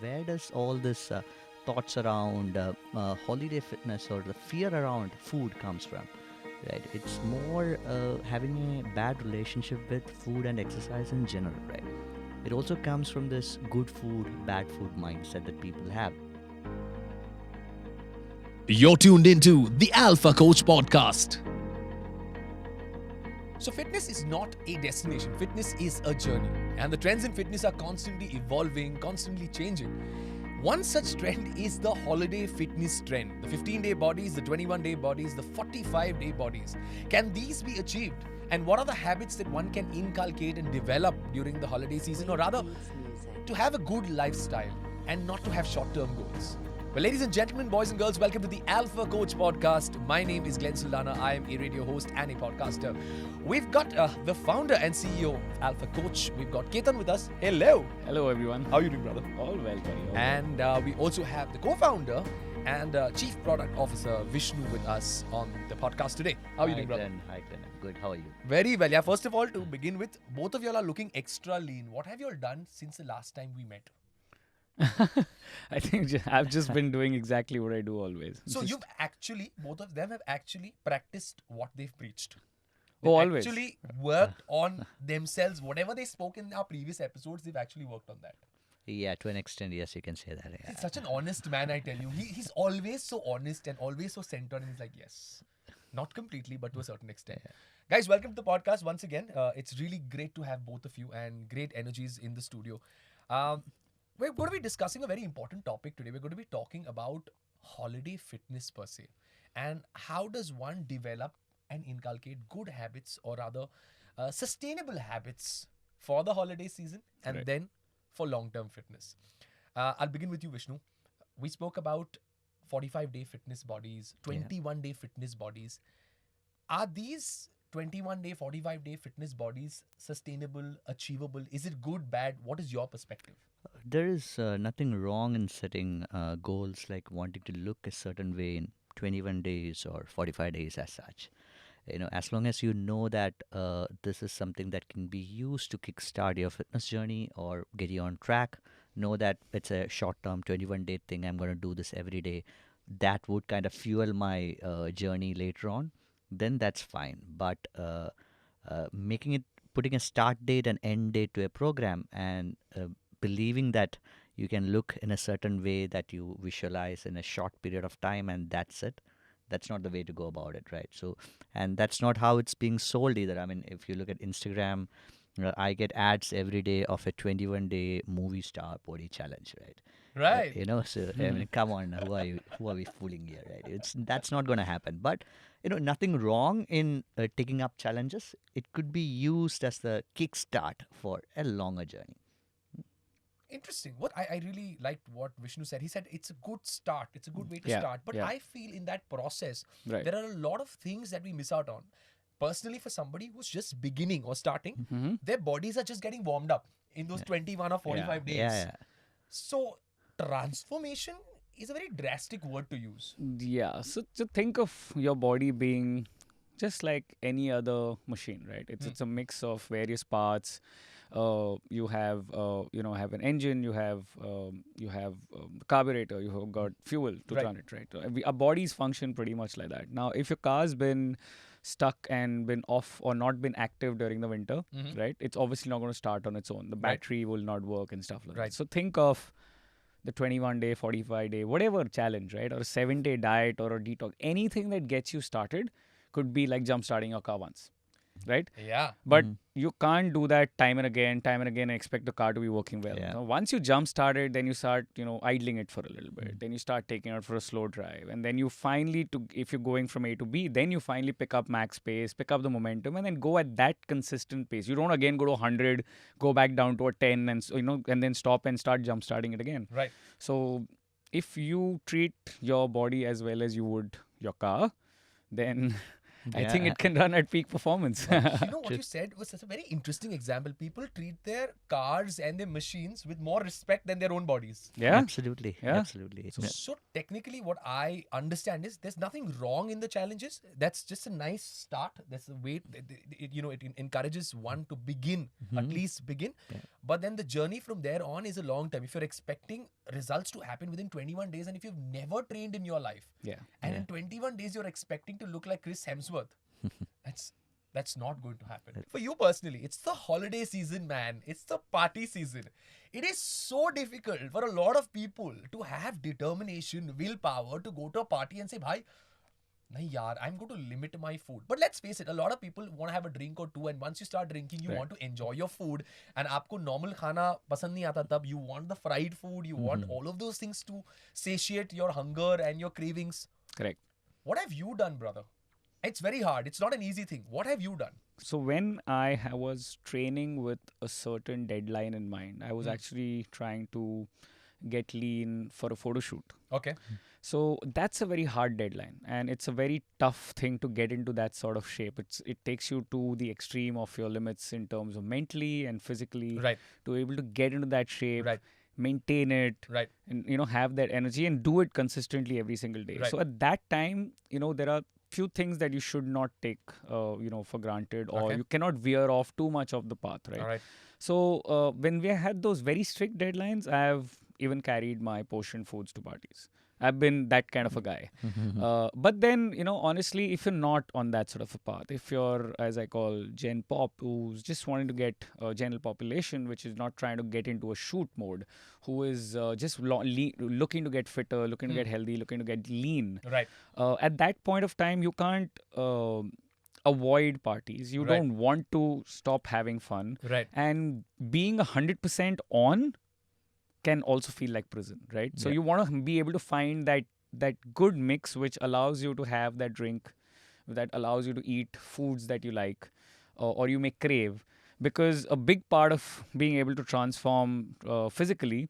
Where does all this thoughts around holiday fitness or the fear around food comes from? Right, it's more having a bad relationship with food and exercise in general. Right, it also comes from this good food, bad food mindset that people have. You're tuned into the Alpha Coach Podcast. So, fitness is not a destination, fitness is a journey. And the trends in fitness are constantly evolving, constantly changing. One such trend is the holiday fitness trend. The 15-day bodies, the 21-day bodies, the 45-day bodies. Can these be achieved? And what are the habits that one can inculcate and develop during the holiday season, or rather, to have a good lifestyle and not to have short-term goals? Well, ladies and gentlemen, boys and girls, welcome to the Alpha Coach Podcast. My name is Glenn Suldana. I am a radio host and a podcaster. We've got the founder and CEO of Alpha Coach. We've got Ketan with us. Hello. Hello, everyone. How are you doing, brother? All well, buddy. All And we also have the co-founder and Chief Product Officer Vishnu with us on the podcast today. How are you doing, brother? Hi, Glenn. I'm good. How are you? Very well. Yeah, first of all, to begin with, both of y'all are looking extra lean. What have you all done since the last time we met? I think I've just been doing exactly what I do always. So you've actually, both of them have actually practiced what they've preached. Oh, always. Actually worked on themselves. Whatever they spoke in our previous episodes, they've actually worked on that. Yeah, to an extent, yes, you can say that. Yeah. He's such an honest man, I tell you. He's always so honest and always so centered. And he's like, yes, not completely, but to a certain extent. Guys, welcome to the podcast once again. It's really great to have both of you and great energies in the studio. We're going to be discussing a very important topic today. We're going to be talking about holiday fitness per se. And how does one develop and inculcate good habits, or rather sustainable habits for the holiday season and Right. then for long-term fitness. I'll begin with you, Vishnu. We spoke about 45-day fitness bodies, 21-day fitness bodies. Are these 21-day, 45-day fitness bodies sustainable, achievable? Is it good, bad? What is your perspective? There is nothing wrong in setting goals like wanting to look a certain way in 21 days or 45 days as such. As long as you know that this is something that can be used to kickstart your fitness journey or get you on track, know that it's a short-term 21-day thing. I'm going to do this every day. That would kind of fuel my journey later on. Then that's fine. But putting a start date and end date to a program and believing that you can look in a certain way that you visualize in a short period of time and that's it, that's not the way to go about it, right? So, and that's not how it's being sold either. I mean, if you look at Instagram, I get ads every day of a 21-day movie star body challenge, right? Right. So I mean, come on, who are we fooling here, right? That's not going to happen. But nothing wrong in taking up challenges. It could be used as the kickstart for a longer journey. Interesting. What I really liked what Vishnu said. He said it's a good start. It's a good way to Yeah, start. But yeah. I feel in that process, Right. there are a lot of things that we miss out on. Personally, for somebody who's just beginning or starting, Mhm. their bodies are just getting warmed up in those 21 or 45 days. Yeah. So transformation is a very drastic word to use. Yeah. So think of your body being just like any other machine, right? It's a mix of various parts. You have have an engine. You have the carburetor. You have got fuel to Right. run it, right? Our bodies function pretty much like that. Now, if your car's been stuck and been off or not been active during the winter, Mhm. right? It's obviously not going to start on its own. The Right. battery will not work and stuff like Right. that. So think of the 21-day, 45-day, whatever challenge, right? Or a 7-day diet or a detox. Anything that gets you started could be like jump starting your car once, right? Yeah. But you can't do that time and again and expect the car to be working well. Yeah. Once you jump started, then you start, idling it for a little bit. Then you start taking it for a slow drive. And then you finally, if you're going from A to B, then you finally pick up max pace, pick up the momentum, and then go at that consistent pace. You don't again go to 100, go back down to a 10, and and then stop and start jump starting it again. Right. So if you treat your body as well as you would your car, then I think Yeah, it can run at peak performance. You know what True. you said was such a very interesting example. People treat their cars and their machines with more respect than their own bodies. Yeah. absolutely, Yeah. absolutely. Yeah. So technically, what I understand is there's nothing wrong in the challenges. That's just a nice start. That's the way it encourages one to begin, at least begin. Yeah. But then the journey from there on is a long time. If you're expecting results to happen within 21 days, and if you've never trained in your life, Yeah. and Yeah. in 21 days you're expecting to look like Chris Hemsworth, that's not going to happen. For you personally, it's the holiday season, man. It's the party season. It is so difficult for a lot of people to have determination, willpower to go to a party and say, bhai, nahi yaar, I'm going to limit my food. But let's face it, a lot of people want to have a drink or two, and once you start drinking, you Right. want to enjoy your food, and aapko normal khana pasand nahi aata tab. You want the fried food, you want all of those things to satiate your hunger and your cravings. Correct. What have you done, brother? It's very hard. It's not an easy thing. What have you done? So when I was training with a certain deadline in mind, I was actually trying to get lean for a photo shoot. Okay. So that's a very hard deadline, and it's a very tough thing to get into that sort of shape. It takes you to the extreme of your limits in terms of mentally and physically Right. to able to get into that shape, Right. maintain it, Right. and have that energy and do it consistently every single day. Right. So at that time, there are few things that you should not take for granted, or Okay. you cannot veer off too much of the path, right? All right. So when we had those very strict deadlines, I have even carried my portion foods to parties. I've been that kind of a guy. But then, honestly, if you're not on that sort of a path, if you're, as I call, Gen Pop, who's just wanting to get general population, which is not trying to get into a shoot mode, who is just looking to get fitter, looking to get healthy, looking to get lean, Right. at that point of time, you can't avoid parties. You Right. don't want to stop having fun. Right. And being 100% on can also feel like prison, right? So Yeah. you want to be able to find that good mix which allows you to have that drink, that allows you to eat foods that you like, or you may crave, because a big part of being able to transform physically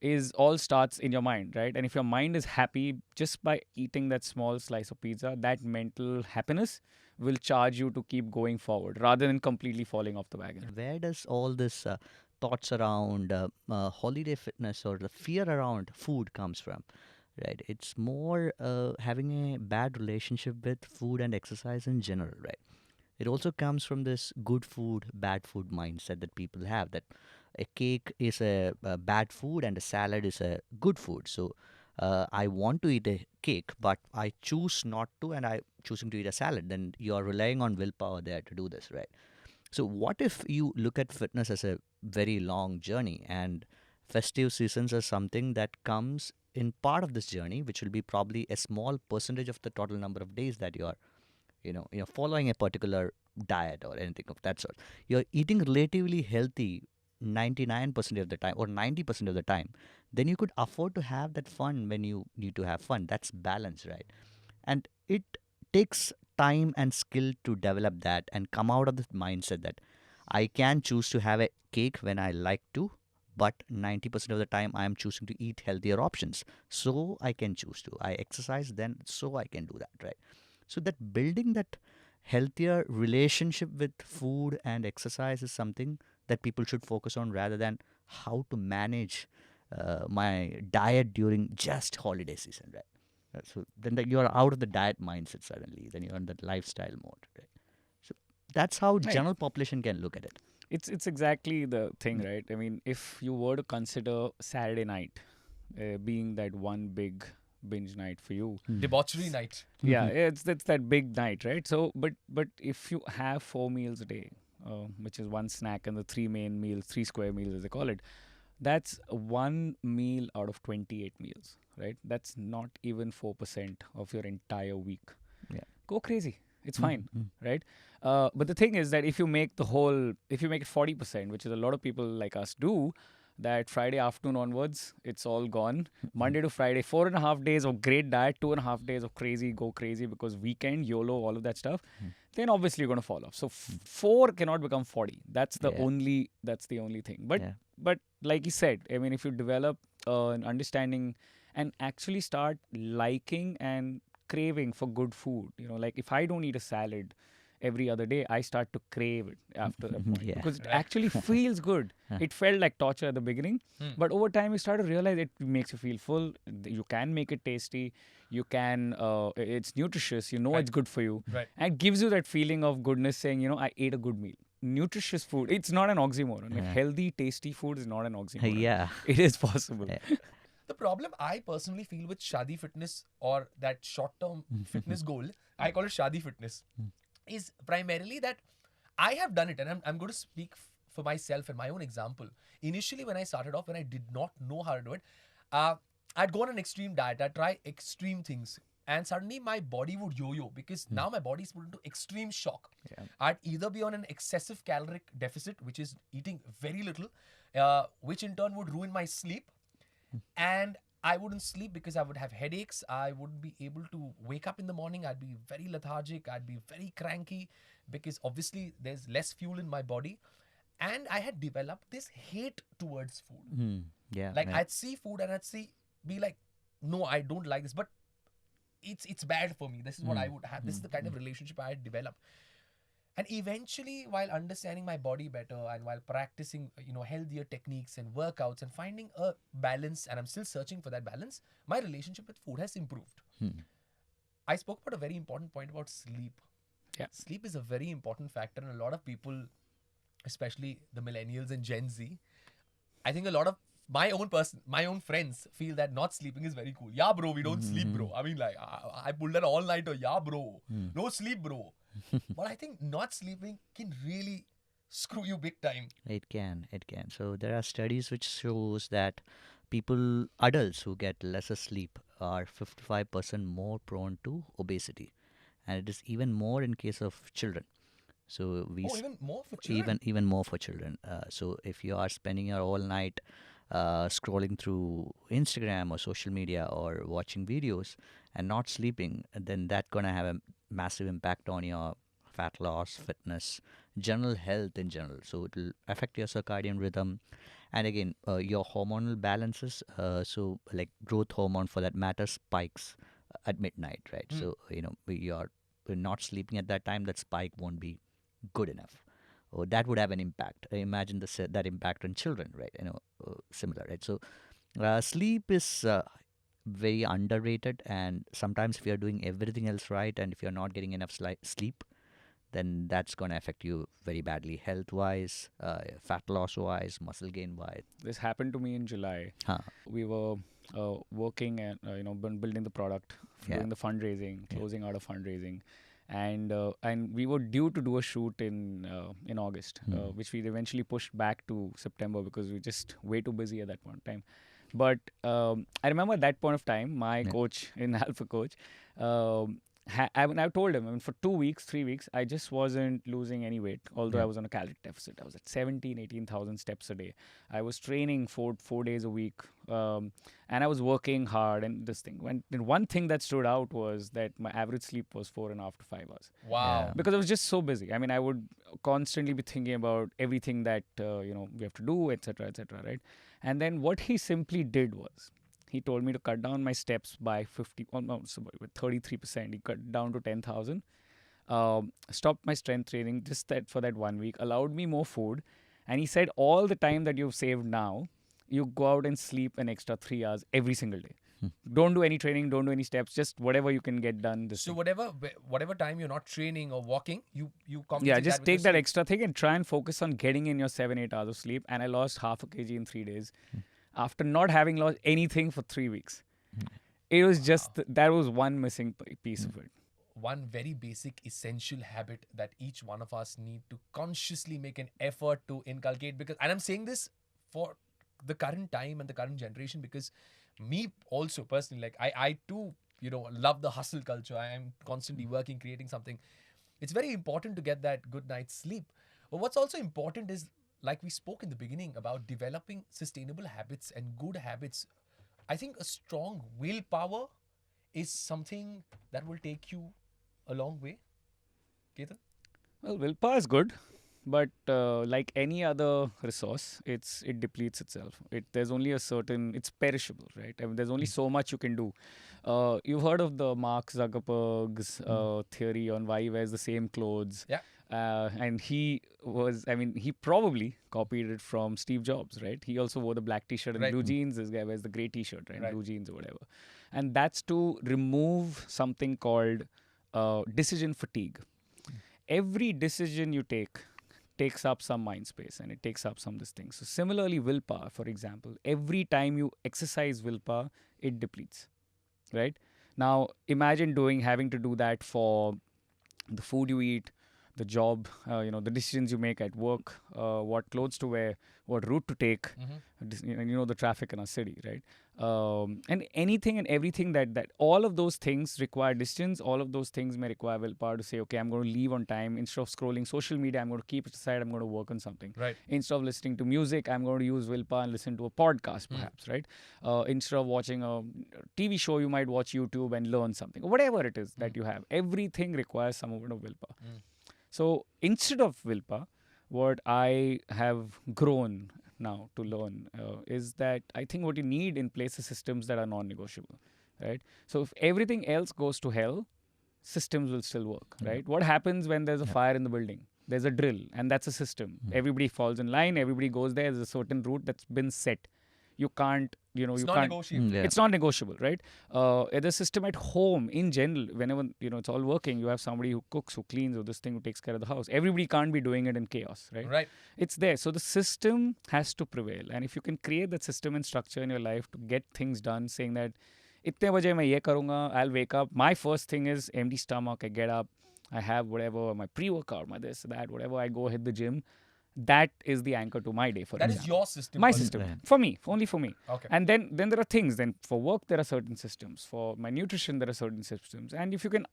is all starts in your mind, right? And if your mind is happy just by eating that small slice of pizza, that mental happiness will charge you to keep going forward rather than completely falling off the wagon. Where does all this thoughts around holiday fitness or the fear around food comes from? Right, it's more having a bad relationship with food and exercise in general, right? It also comes from this good food, bad food mindset that people have, that a cake is a bad food and a salad is a good food. So I want to eat a cake, but I choose not to, and I'm choosing to eat a salad. Then you are relying on willpower there to do this, right? So what if you look at fitness as a very long journey, and festive seasons are something that comes in part of this journey, which will be probably a small percentage of the total number of days that you are following a particular diet or anything of that sort. You're eating relatively healthy 99% of the time or 90% of the time, then you could afford to have that fun when you need to have fun. That's balance, right? And it takes time and skill to develop that and come out of the mindset that I can choose to have a cake when I like to, but 90% of the time I am choosing to eat healthier options. So I can choose to. I exercise then, so I can do that, right? So that building that healthier relationship with food and exercise is something that people should focus on rather than how to manage my diet during just holiday season, right? So then you're out of the diet mindset suddenly. Then you're in that lifestyle mode, right? So that's how Right. general population can look at it. It's exactly the thing, right? I mean, if you were to consider Saturday night being that one big binge night for you, Debauchery night. yeah, it's that big night, right? So, but if you have 4 meals a day, which is one snack and the 3 main meals, 3 square meals as they call it, that's one meal out of 28 meals, right? That's not even 4% of your entire week. Yeah. Go crazy. It's fine, Mhm. right? But the thing is that if you make it 40%, which is a lot of people like us do, that Friday afternoon onwards, it's all gone. Monday to Friday, 4.5 days of great diet, 2.5 days of go crazy because weekend, YOLO, all of that stuff, then obviously you're going to fall off. So 4 cannot become 40. That's the Yeah. only thing. But Yeah. but like you said, I mean, if you develop an understanding and actually start liking and craving for good food. Like if I don't eat a salad every other day, I start to crave it after a point Yeah. because it Right. actually feels good. It felt like torture at the beginning, Hmm. but over time you start to realize it makes you feel full. You can make it tasty. You can, it's nutritious. Right. It's good for you, Right. and it gives you that feeling of goodness, saying, I ate a good meal. Nutritious food. It's not an oxymoron. Like healthy, tasty food is not an oxymoron. Yeah. It is possible. Yeah. The problem I personally feel with Shadi fitness or that short-term fitness goal, I call it Shadi fitness, is primarily that I have done it, and I'm going to speak for myself and my own example. Initially, when I started off, when I did not know how to do it, I'd go on an extreme diet, I'd try extreme things, and suddenly my body would yo-yo because now my body's put into extreme shock. Yeah. I'd either be on an excessive caloric deficit, which is eating very little, which in turn would ruin my sleep, and I wouldn't sleep because I would have headaches. I wouldn't be able to wake up in the morning. I'd be very lethargic. I'd be very cranky because obviously there's less fuel in my body. And I had developed this hate towards food. Yeah. Like yeah. I'd see food and be like, no, I don't like this, but it's bad for me. This is what I would have. This is the kind of relationship I had developed. And eventually, while understanding my body better and while practicing, healthier techniques and workouts and finding a balance, and I'm still searching for that balance, my relationship with food has improved. I spoke about a very important point about sleep. Yeah. Sleep is a very important factor, and a lot of people, especially the millennials and Gen Z, I think a lot of my own friends feel that not sleeping is very cool. Yeah, bro, we don't sleep, bro. I mean, like, I pulled an all-nighter. Yeah, bro. No sleep, bro. But I think not sleeping can really screw you big time. It can. So there are studies which shows that adults who get lesser sleep are 55% more prone to obesity, and it is even more in case of children. So Even more for children. even more for children. So if you are spending your all night scrolling through Instagram or social media or watching videos and not sleeping, then that's gonna have a massive impact on your fat loss, fitness, general health in general. So it will affect your circadian rhythm, and again your hormonal balances. So like growth hormone for that matter spikes at midnight, right? So you're not sleeping at that time, that spike won't be good enough. That would have an impact. Imagine that impact on children, right? Similar, right? So sleep is very underrated, and sometimes if you're doing everything else right, and if you're not getting enough sleep, then that's going to affect you very badly, health wise, fat loss wise, muscle gain wise. This happened to me in July. Huh. We were working and building the product, Yeah. doing the fundraising, closing out of fundraising, and we were due to do a shoot in August, which we eventually pushed back to September because we were just way too busy at that point in time. But I remember at that point of time, my coach in Alpha Coach, I told him, for 2 weeks, 3 weeks, I just wasn't losing any weight, although I was on a calorie deficit. I was at 18,000 steps a day. I was training 4 days a week, and I was working hard. And this thing, one thing that stood out was that my average sleep was 4.5 to 5 hours. Wow. Yeah. Because I was just so busy. I mean, I would constantly be thinking about everything that we have to do, etc., right? And then what he simply did was, he told me to cut down my steps by 33%. He cut down to 10,000. Stopped my strength training just for that 1 week. Allowed me more food, and he said, all the time that you've saved now, you go out and sleep an extra 3 hours every single day. Don't do any training, don't do any steps, just whatever you can get done. So whatever time you're not training or walking, you compensate. Yeah, just with take your that sleep. extra thing and try and focus on getting in your 7-8 hours of sleep. And I lost half a kg in 3 days after not having lost anything for 3 weeks. It was just that was one missing piece of it. One very basic essential habit that each one of us need to consciously make an effort to inculcate, and I'm saying this for the current time and the current generation, because me also personally, like I too love the hustle culture. I am constantly working, creating something. It's very important to get that good night's sleep, but what's also important is, like we spoke in the beginning, about developing sustainable habits and good habits. I think a strong willpower is something that will take you a long way. Ketan? Well, willpower is good. but like any other resource, it depletes itself. There's only a certain, it's perishable, right? I mean, there's only so much you can do. You've heard of the Mark Zuckerberg's theory on why he wears the same clothes. Yeah. And he probably copied it from Steve Jobs, right? He also wore the black t-shirt and Right. blue jeans. This guy wears the gray t-shirt, right? Right. Blue jeans or whatever. And that's to remove something called decision fatigue. Every decision you takes up some mind space, and it takes up some this thing. So similarly, willpower, for example, every time you exercise willpower, it depletes, right? Now imagine having to do that for the food you eat, the job, the decisions you make at work, what clothes to wear, what route to take, the traffic in our city, right? And anything and everything that all of those things require distance. All of those things may require willpower to say, okay, I'm going to leave on time. Instead of scrolling social media, I'm going to keep it aside. I'm going to work on something. Right. Instead of listening to music, I'm going to use willpower and listen to a podcast, perhaps, right? Instead of watching a TV show, you might watch YouTube and learn something. Whatever it is that you have, everything requires some amount of willpower. So instead of willpower, what I have grown now to learn is that I think what you need in place is systems that are non-negotiable, right? So if everything else goes to hell, systems will still work, right? What happens when there's a fire in the building? There's a drill, and that's a system. Everybody falls in line, everybody goes there. There's a certain route that's been set. You can't, It's you not can't. negotiable. Yeah. It's not negotiable, right? The system at home in general, whenever it's all working, you have somebody who cooks, who cleans, or this thing who takes care of the house. Everybody can't be doing it in chaos, right? Right. It's there. So the system has to prevail, and if you can create that system and structure in your life to get things done, saying that itne baje main ye karunga, I'll wake up. My first thing is empty stomach. I get up, I have whatever, my pre-workout, my this, that, whatever. I go hit the gym. That is the anchor to my day. For That is example. your system. My per se. system Right. for me, only for me. Okay. And then there are things. Then for work there are certain systems. For my nutrition there are certain systems. And if you can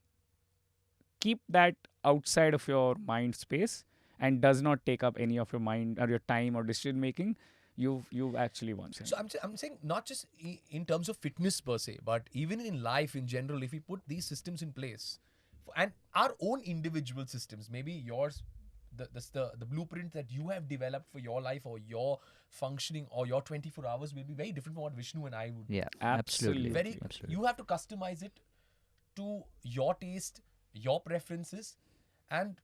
keep that outside of your mind space and does not take up any of your mind or your time or decision making, you've actually won. So I'm saying not just in terms of fitness per se, but even in life in general, if we put these systems in place, and our own individual systems, maybe yours, the blueprint that you have developed for your life or your functioning or your 24 hours will be very different from what Vishnu and I would do. Yeah, Absolutely. absolutely. Very, you have to customize it to your taste, your preferences, and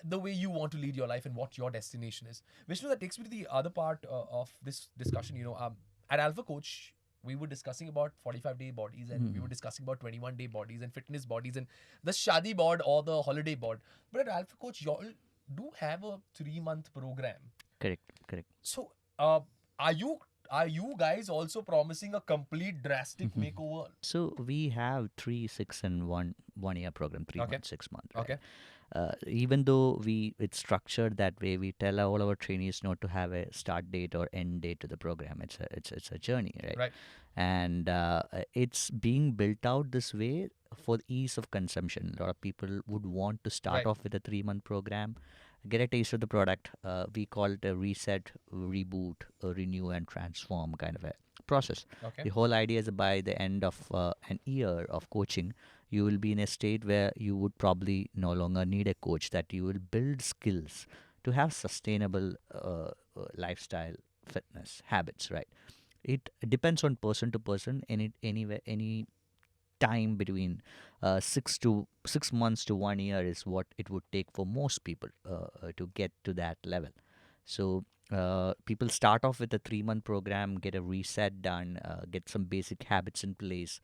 the way you want to lead your life and what your destination is. Vishnu, that takes me to the other part of this discussion. At Alpha Coach, we were discussing about 45-day bodies, and we were discussing about 21-day bodies and fitness bodies and the shadi board or the holiday board. But at Alpha Coach, you all do have a 3-month program. Correct. So, are you guys also promising a complete drastic makeover? So we have 3, 6, and 1 year program, 3 Okay. months, 6 months. Right? Okay. Even though it's structured that way, we tell all our trainees not to have a start date or end date to the program. It's a journey, right? Right. And it's being built out this way for ease of consumption. A lot of people would want to start Right. off with a 3-month program, get a taste of the product. We call it a reset, reboot, renew, and transform kind of a process. Okay. The whole idea is by the end of an year of coaching, you will be in a state where you would probably no longer need a coach, that you will build skills to have sustainable lifestyle fitness habits, right? It depends on person to person, and any time between 6 months to 1 year is what it would take for most people to get to that level. So people start off with a 3-month program, get a reset done, get some basic habits in place,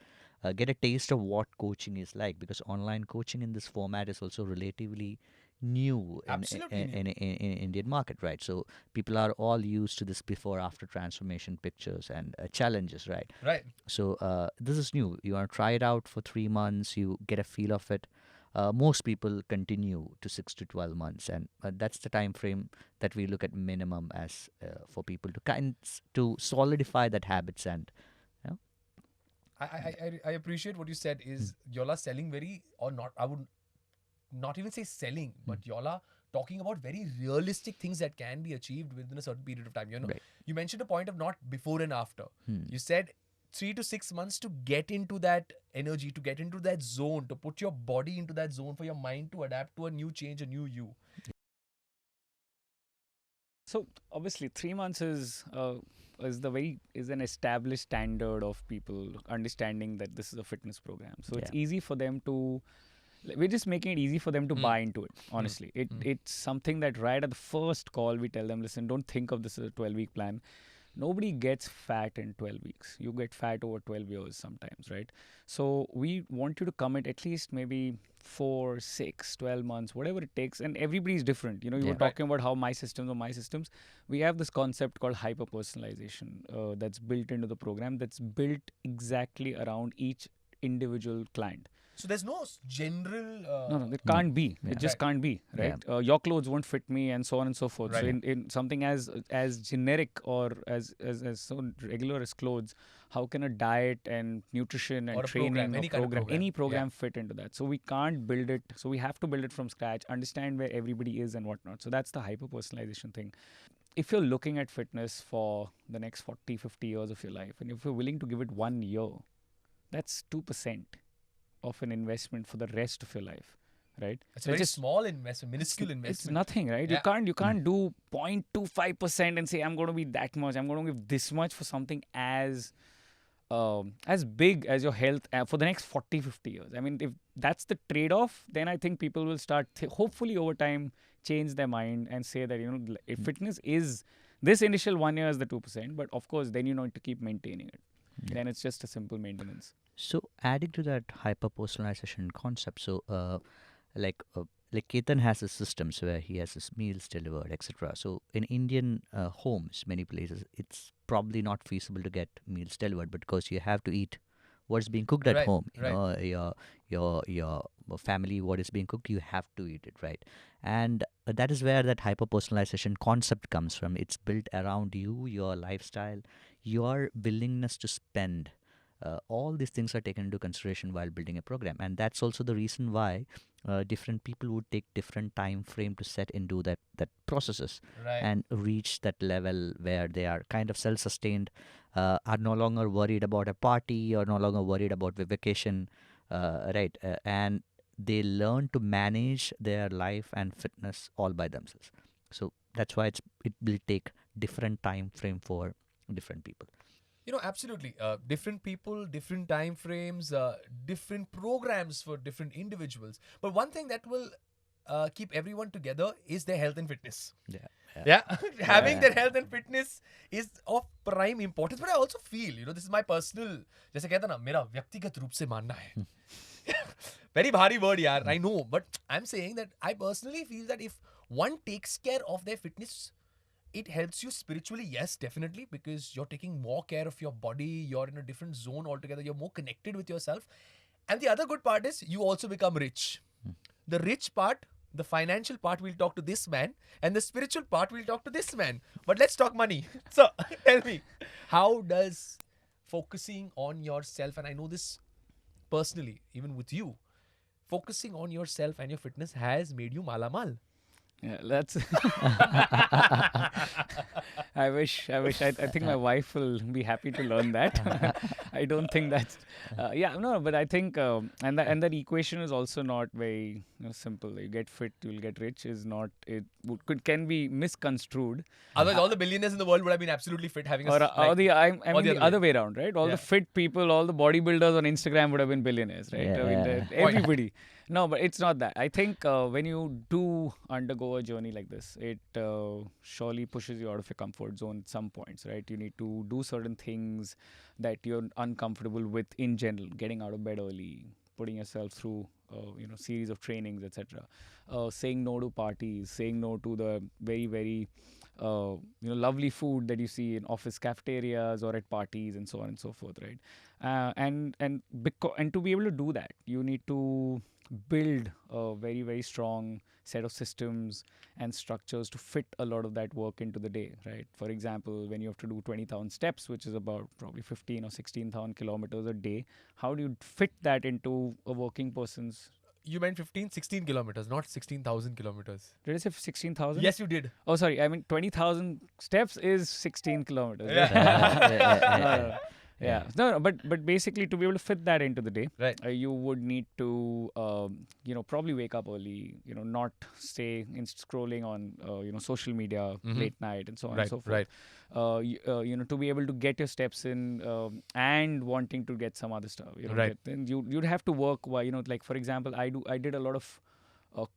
get a taste of what coaching is like, because online coaching in this format is also relatively new Absolutely new. in Indian market, right? So people are all used to this before after transformation pictures and challenges, right? Right. So this is new. You want to try it out for 3 months, you get a feel of it. Most people continue to 6 to 12 months, and that's the time frame that we look at minimum as for people to solidify that habits. And I appreciate what you said is y'all are selling very, or not, I would not even say selling, but y'all are talking about very realistic things that can be achieved within a certain period of time. Right. You mentioned a point of not before and after. You said 3 to 6 months to get into that energy, to get into that zone, to put your body into that zone for your mind to adapt to a new change, a new you. So obviously, 3 months is an established standard of people understanding that this is a fitness program. So it's easy for them to. We're just making it easy for them to buy into it. Honestly, it's something that right at the first call we tell them, listen, don't think of this as a 12-week plan. Nobody gets fat in 12 weeks. You get fat over 12 years sometimes, right? So we want you to commit at least maybe 4, 6, 12 months, whatever it takes. And everybody's different. You were talking about how my systems are my systems. We have this concept called hyper-personalization that's built into the program, that's built exactly around each individual client. So there's no general. No, it can't be. It just can't be, right? Your clothes won't fit me, and so on and so forth. Right. So in something as generic or as so regular as clothes, how can a diet and nutrition and Or a training program, any program fit into that? So we can't build it. So we have to build it from scratch. Understand where everybody is and whatnot. So that's the hyper personalization thing. If you're looking at fitness for the next 40, 50 years of your life, and if you're willing to give it 1 year, that's 2% of an investment for the rest of your life, right? It's a very small investment, minuscule investment. It's nothing, right? Yeah. You can't do 0.25% and say I'm going to be that much. I'm going to give this much for something as big as your health for the next 40, 50 years. I mean, if that's the trade-off, then I think people will start hopefully over time change their mind and say that if fitness is this initial 1 year is the 2%, but of course then you need to keep maintaining it. Then it's just a simple maintenance. So adding to that hyper personalization concept, so like Ketan has his systems where he has his meals delivered, etc. So in Indian homes, many places, it's probably not feasible to get meals delivered because you have to eat what's being cooked at home. Your family, what is being cooked, you have to eat it, right? And that is where that hyper personalization concept comes from. It's built around you, your lifestyle, your willingness to spend. All these things are taken into consideration while building a program, and that's also the reason why different people would take different time frame to set into that processes and reach that level where they are kind of self-sustained, are no longer worried about a party or no longer worried about the vacation, right? And they learn to manage their life and fitness all by themselves. So that's why it will take different time frame for different people. Absolutely. Different people, different time frames, different programs for different individuals. But one thing that will keep everyone together is their health and fitness. Having their health and fitness is of prime importance. But I also feel, this is my personal, जैसे कहता ना, मेरा व्यक्तिगत रूप से मानना है. Very bhari word, yaar. I know. But I'm saying that I personally feel that if one takes care of their fitness, it helps you spiritually, yes, definitely, because you're taking more care of your body, you're in a different zone altogether, you're more connected with yourself. And the other good part is you also become rich. The rich part, the financial part, we'll talk to this man, and the spiritual part, we'll talk to this man. But let's talk money. So, tell me, how does focusing on yourself, and I know this personally, even with you, focusing on yourself and your fitness has made you malamal? Yeah, that's. I wish. I think my wife will be happy to learn that. I don't think that's. But I think, and that equation is also not very simple. You get fit, you'll get rich. Is not. Can be misconstrued. Otherwise, all the billionaires in the world would have been absolutely fit, having the other way around, right? All the fit people, all the bodybuilders on Instagram would have been billionaires, right? Everybody. No, but it's not that. I think when you do undergo a journey like this, it surely pushes you out of your comfort zone at some points, right? You need to do certain things that you're uncomfortable with in general. Getting out of bed early, putting yourself through, series of trainings, etc. Saying no to parties, saying no to the very, very, lovely food that you see in office cafeterias or at parties and so on and so forth, right? And to be able to do that, you need to build a very, very strong set of systems and structures to fit a lot of that work into the day, right? For example, when you have to do 20,000 steps, which is about probably 15 or 16,000 kilometers a day, how do you fit that into a working person's? You meant 16 kilometers, not 16,000 kilometers. Did I say 16,000? Yes, you did. Oh, sorry. I mean, 20,000 steps is 16 kilometers. Yeah. Yeah. No, but basically to be able to fit that into the day, Right. you would need to probably wake up early. Not stay in scrolling on social media late night and so on and Right, so forth. right. To be able to get your steps in and wanting to get some other stuff. Right. Then you'd have to work while like for example, I did a lot of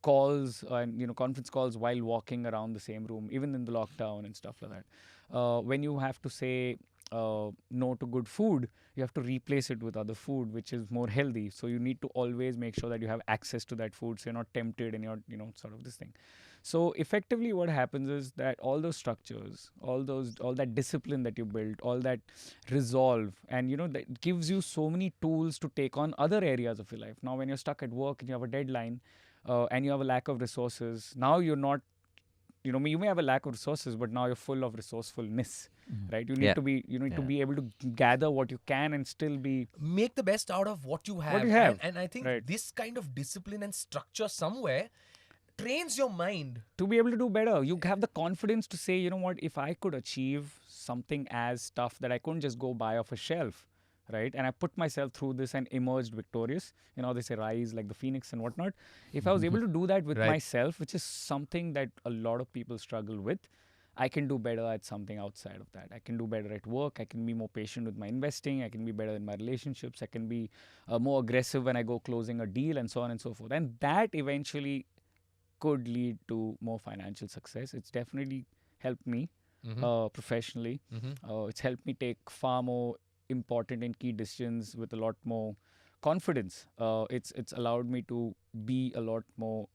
calls and conference calls while walking around the same room, even in the lockdown and stuff like that. When you have to say no to good food, you have to replace it with other food which is more healthy. So you need to always make sure that you have access to that food, so you're not tempted and you're sort of this thing. So effectively what happens is that all those structures, all that discipline that you built, all that resolve, and that gives you so many tools to take on other areas of your life. Now when you're stuck at work and you have a deadline, and you have a lack of resources, now you're not, you may have a lack of resources, but now you're full of resourcefulness, right? You need Yeah. to be, you need to Yeah. be able to gather what you can and still be Make the best out of what you have. you have, And I think right. this kind of discipline and structure somewhere trains your mind. to be able to do better. You have the confidence to say, you know what, if I could achieve something as tough that I couldn't just go buy off a shelf, right? And I put myself through this and emerged victorious. They say rise like the phoenix and whatnot. If I was able to do that with Right. myself, which is something that a lot of people struggle with, I can do better at something outside of that. I can do better at work. I can be more patient with my investing. I can be better in my relationships. I can be more aggressive when I go closing a deal and so on and so forth. And that eventually could lead to more financial success. It's definitely helped me professionally. It's helped me take far more important and key decisions with a lot more confidence. It's allowed me to be a lot more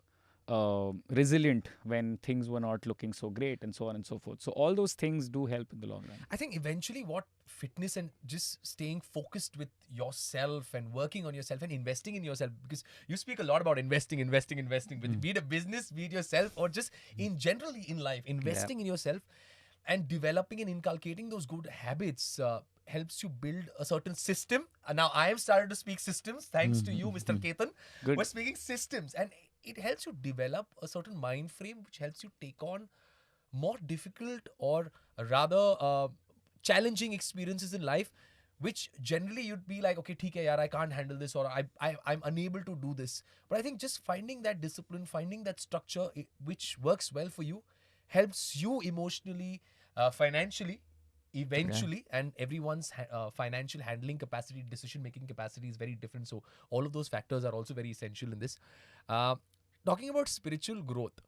resilient when things were not looking so great and so on and so forth. So all those things do help in the long run. I think eventually what fitness and just staying focused with yourself and working on yourself and investing in yourself, because you speak a lot about investing, but be it a business, be it yourself, or just in generally in life, investing in yourself and developing and inculcating those good habits helps you build a certain system. Now I have started to speak systems thanks to you, Mr. Ketan. Good. We're speaking systems, and it helps you develop a certain mind frame which helps you take on more difficult or rather challenging experiences in life, which generally you'd be like, okay, theek hai yaar, I can't handle this, or I'm unable to do this. But I think just finding that discipline, finding that structure which works well for you, helps you emotionally, financially, eventually, and everyone's financial handling capacity, decision making capacity is very different. So all of those factors are also very essential in this. Talking about spiritual growth,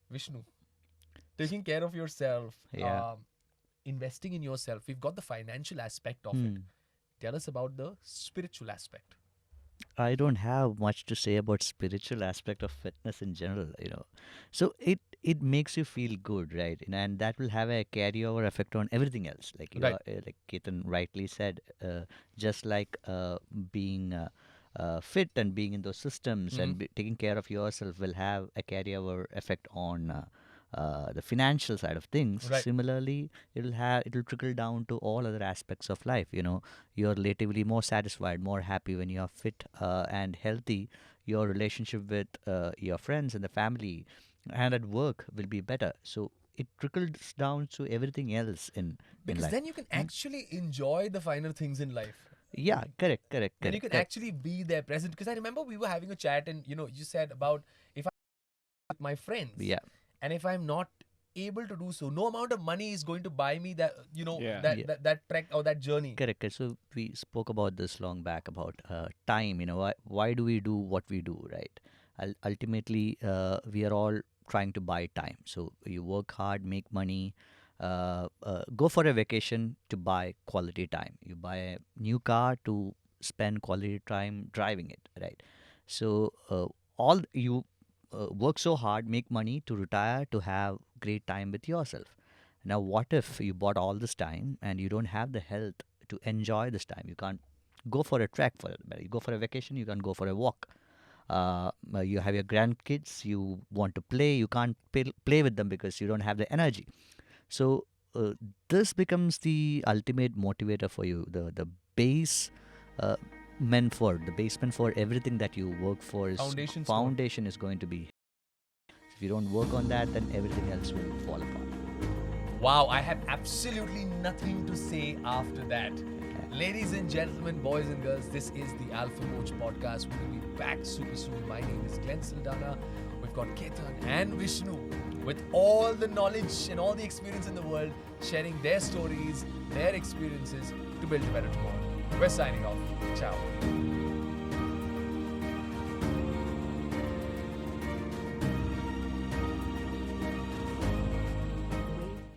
Vishnu, taking care of yourself, Yeah. investing in yourself. We've got the financial aspect of it. Tell us about the spiritual aspect. I don't have much to say about spiritual aspect of fitness in general. So it makes you feel good, right? And that will have a carryover effect on everything else. Like Right. like Ketan rightly said, just like being fit and being in those systems and taking care of yourself will have a carryover effect on the financial side of things. Right. Similarly, it'll trickle down to all other aspects of life. You're relatively more satisfied, more happy when you're fit and healthy. Your relationship with your friends and the family and at work will be better. So it trickles down to everything else in Because life. then you can actually enjoy the finer things in life. Yeah, correct. And you can actually be there present. Because I remember we were having a chat and, you said about if I'm with my friends. Yeah. And if I'm not able to do so, no amount of money is going to buy me that, Yeah. that trek or that journey. Correct. So we spoke about this long back about time. Why do we do what we do, right? Ultimately, we are all trying to buy time. So you work hard, make money, go for a vacation to buy quality time. You buy a new car to spend quality time driving it, right? So all you work so hard, make money to retire to have great time with yourself. Now, what if you bought all this time and you don't have the health to enjoy this time? You can't go for a trek for it. You go for a vacation, you can't go for a walk. You have your grandkids, you want to play, you can't play with them because you don't have the energy. So this becomes the ultimate motivator for you. The base meant for the basement for everything that you work for is Foundation stone. foundation is going to be. If you don't work on that, then everything else will fall apart. Wow, I have absolutely nothing to say after that. Ladies and gentlemen, boys and girls, this is the Alpha Coach podcast. We will be back super soon. My name is Glenn Saldana. We've got Ketan and Vishnu with all the knowledge and all the experience in the world, sharing their stories, their experiences to build a better tomorrow. We're signing off. Ciao.